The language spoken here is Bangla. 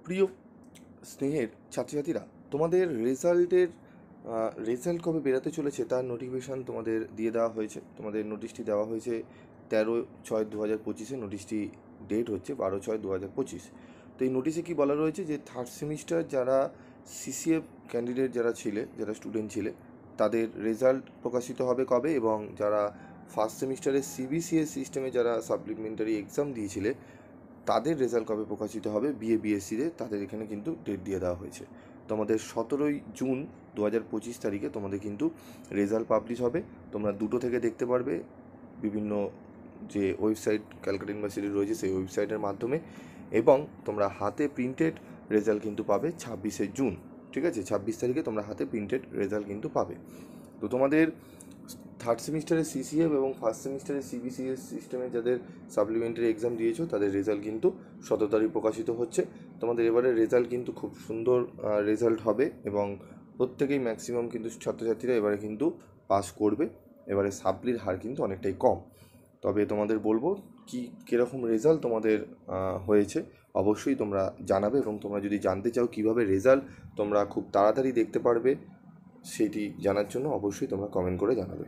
প্রিয় স্নেহের ছাত্রছাত্রীরা, তোমাদের রেজাল্ট কবে বেরোতে চলেছে তার নোটিফিকেশান তোমাদের দিয়ে দেওয়া হয়েছে। তোমাদের নোটিশটি দেওয়া হয়েছে 13/6/2025। নোটিশটি ডেট হচ্ছে 12/6/2025। তো এই নোটিশে কী বলা রয়েছে যে থার্ড সেমিস্টার যারা সিসিএফ ক্যান্ডিডেট যারা স্টুডেন্ট ছিলে, তাদের রেজাল্ট প্রকাশিত হবে কবে, এবং যারা ফার্স্ট সেমিস্টারে সিবিসিএস সিস্টেমে যারা সাপ্লিমেন্টারি এক্সাম দিয়েছিলে তাদের রেজাল্ট কবে প্রকাশিত হবে বিএসসিতে, তাদের এখানে কিন্তু ডেট দিয়ে দেওয়া হয়েছে। তোমাদের 17 জুন 2025 তারিখে তোমাদের কিন্তু রেজাল্ট পাবলিশ হবে। তোমরা দুটো থেকে দেখতে পারবে, বিভিন্ন যে ওয়েবসাইট ক্যালকাটা ইউনিভার্সিটির রয়েছে সেই ওয়েবসাইটের মাধ্যমে, এবং তোমরা হাতে প্রিন্টেড রেজাল্ট কিন্তু পাবে 26 জুন। ঠিক আছে, 26 তারিখে তোমরা হাতে প্রিন্টেড রেজাল্ট কিন্তু পাবে। তো তোমাদের থার্ড সেমিস্টারে সিসিএফ এবং ফার্স্ট সেমিস্টারে সিবিসিএস সিস্টেমে যাদের সাপ্লিমেন্টারি এক্সাম দিয়েছো তাদের রেজাল্ট কিন্তু 17 তারিখ প্রকাশিত হচ্ছে। তোমাদের এবারে রেজাল্ট কিন্তু খুব সুন্দর রেজাল্ট হবে, এবং প্রত্যেকেই ম্যাক্সিমাম কিন্তু ছাত্রছাত্রীরা এবারে কিন্তু পাস করবে। এবারে সাপ্লির হার কিন্তু অনেকটাই কম। তবে তোমাদের বলবো কীরকম রেজাল্ট তোমাদের হয়েছে অবশ্যই তোমরা জানাবে, এবং তোমরা যদি জানতে চাও কীভাবে রেজাল্ট তোমরা খুব তাড়াতাড়ি দেখতে পারবে সেটি জানার জন্য অবশ্যই তোমরা কমেন্ট করে জানাবে।